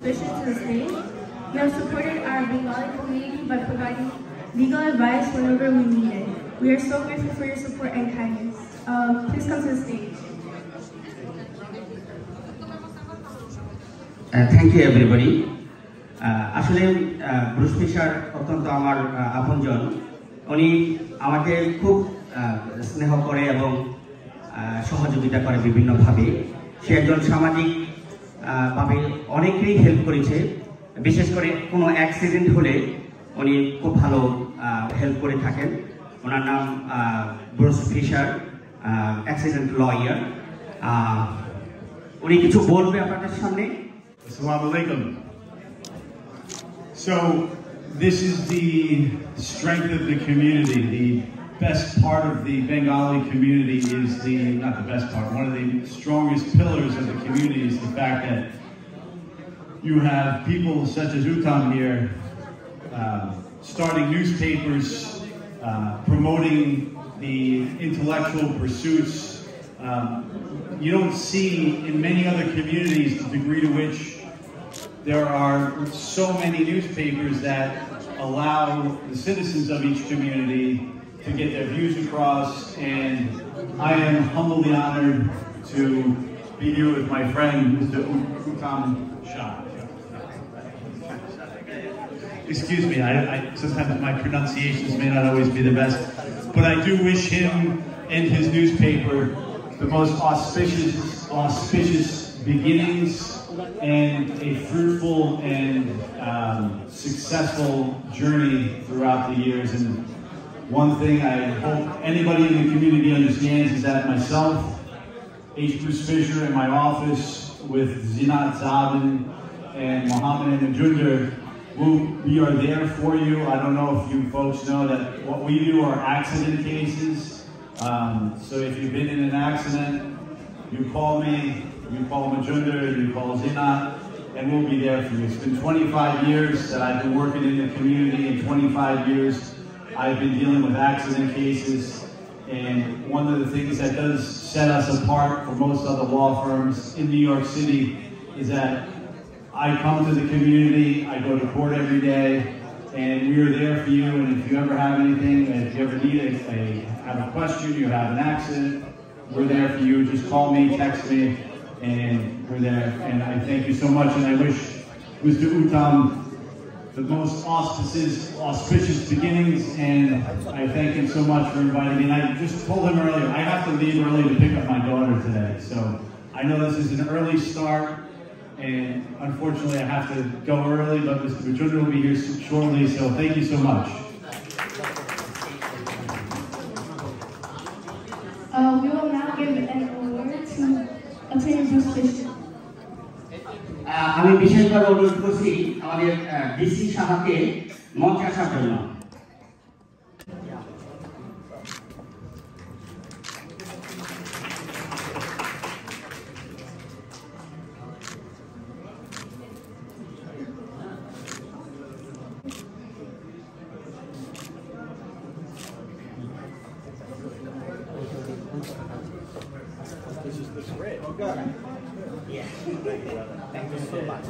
Bishop to the stage. You have supported our Bengali community by providing legal advice whenever we need it. We are so grateful for your support and kindness. Please come to the stage. Thank you, everybody. আসলে Bruce fisher অত্যন্ত আমার আপনজন। উনি আমাকে খুব স্নেহ করে এবং সহযোগিতা করে বিভিন্নভাবে। সে একজন সামাজিক ভাবে অনেকেই হেল্প করেছে, বিশেষ করে কোনো অ্যাক্সিডেন্ট হলে উনি খুব ভালো হেল্প করে থাকেন। ওনার নাম ব্রুস ফিশার, অ্যাক্সিডেন্ট লয়ার। উনি কিছু বলবে আপনাদের সামনে। Assalamu alaikum. So this is the strength of the community. The best part of the Bengali community is not the best part, one of the strongest pillars of the community is the fact that you have people such as Uttam here starting newspapers, promoting the intellectual pursuits. You don't see in many other communities the degree to which there are so many newspapers that allow the citizens of each community to get their views across, and I am humbly honored to be here with my friend, Mr. Uttam Shah. Excuse me, sometimes my pronunciations may not always be the best, but I do wish him and his newspaper the most auspicious beginnings and a fruitful and successful journey throughout the years. And one thing I hope anybody in the community understands is that myself, H. Bruce Fisher, in my office with Zinat Zabin and Mohammed Najunder, we are there for you. I don't know if you folks know that what we do are accident cases. So if you've been in an accident, you call me, you call Majunder, you call Zinat, and we'll be there for you. It's been 25 years that I've been working in the community, and 25 years I've been dealing with accident cases. And one of the things that does set us apart from most other law firms in New York City is that I come to the community, I go to court every day, and we are there for you. And if you ever have anything, if you ever need have a question, you have an accident, we're there for you. Just call me, text me, and we're there. And I thank you so much, and I wish Mr. Uttam the most auspicious beginnings, and I thank him so much for inviting me. And I just told him earlier, I have to leave early to pick up my daughter today. So I know this is an early start, and unfortunately I have to go early, but Mr. Majunder will be here shortly, so thank you so much. We will now give an award to Attorney Bruce Fisher. আমি বিশেষভাবে অনুরোধ করছি আমাদের DC সাহাকে মঞ্চে আসার জন্য। Yeah. Thank you so much.